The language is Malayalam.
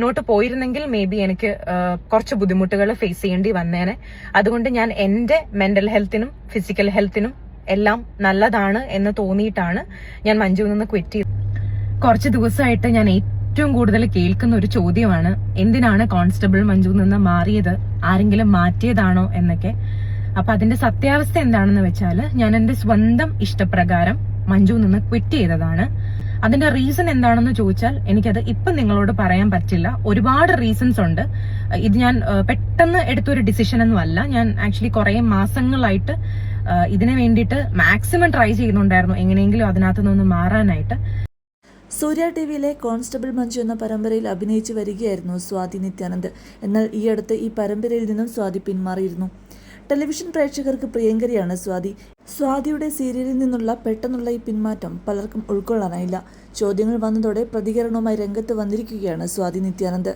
മുന്നോട്ട് പോയിരുന്നെങ്കിൽ മേ ബി എനിക്ക് കുറച്ച് ബുദ്ധിമുട്ടുകൾ ഫേസ് ചെയ്യേണ്ടി വന്നേനെ. അതുകൊണ്ട് ഞാൻ എന്റെ മെന്റൽ ഹെൽത്തിനും ഫിസിക്കൽ ഹെൽത്തിനും എല്ലാം നല്ലതാണ് എന്ന് തോന്നിയിട്ടാണ് ഞാൻ മഞ്ജുവിൽ നിന്ന് ക്വിറ്റ് ചെയ്തത്. കുറച്ച് ദിവസമായിട്ട് ഞാൻ ഏറ്റവും കൂടുതൽ കേൾക്കുന്ന ഒരു ചോദ്യമാണ്, എന്തിനാണ് കോൺസ്റ്റബിൾ മഞ്ജുവിൽ നിന്ന് മാറിയത്, ആരെങ്കിലും മാറ്റിയതാണോ എന്നൊക്കെ. അപ്പൊ അതിന്റെ സത്യാവസ്ഥ എന്താണെന്ന് വെച്ചാൽ, ഞാൻ എന്റെ സ്വന്തം ഇഷ്ടപ്രകാരം മഞ്ജുവിൽ നിന്ന് ക്വിറ്റ് ചെയ്തതാണ്. അതിന്റെ റീസൺ എന്താണെന്ന് ചോദിച്ചാൽ എനിക്കത് ഇപ്പം നിങ്ങളോട് പറയാൻ പറ്റില്ല. ഒരുപാട് റീസൺസ് ഉണ്ട്. ഇത് ഞാൻ പെട്ടെന്ന് എടുത്തൊരു ഡിസിഷൻ ഒന്നും അല്ല. ഞാൻ ആക്ച്വലി കുറെ മാസങ്ങളായിട്ട് ഇതിനു വേണ്ടിയിട്ട് മാക്സിമം ട്രൈ ചെയ്യുന്നുണ്ടായിരുന്നു, എങ്ങനെയെങ്കിലും അതിനകത്ത് നിന്ന് മാറാനായിട്ട്. സൂര്യ ടിവിയിലെ കോൺസ്റ്റബിൾ മഞ്ജു എന്ന പരമ്പരയിൽ അഭിനയിച്ചു വരികയായിരുന്നു സ്വാതി നിത്യാനന്ദ്. എന്നാൽ ഈയടുത്ത് ഈ പരമ്പരയിൽ നിന്നും സ്വാതി പിന്മാറിയിരുന്നു. ടെലിവിഷൻ പ്രേക്ഷകർക്ക് പ്രിയങ്കരിയാണ് സ്വാതി. സ്വാതിയുടെ സീരിയലിൽ നിന്നുള്ള പെട്ടെന്നുള്ള ഈ പിന്മാറ്റം പലർക്കും ഉൾക്കൊള്ളാനായില്ല. ചോദ്യങ്ങൾ വന്നതോടെ പ്രതികരണവുമായി രംഗത്ത് വന്നിരിക്കുകയാണ് സ്വാതി നിത്യാനന്ദ്.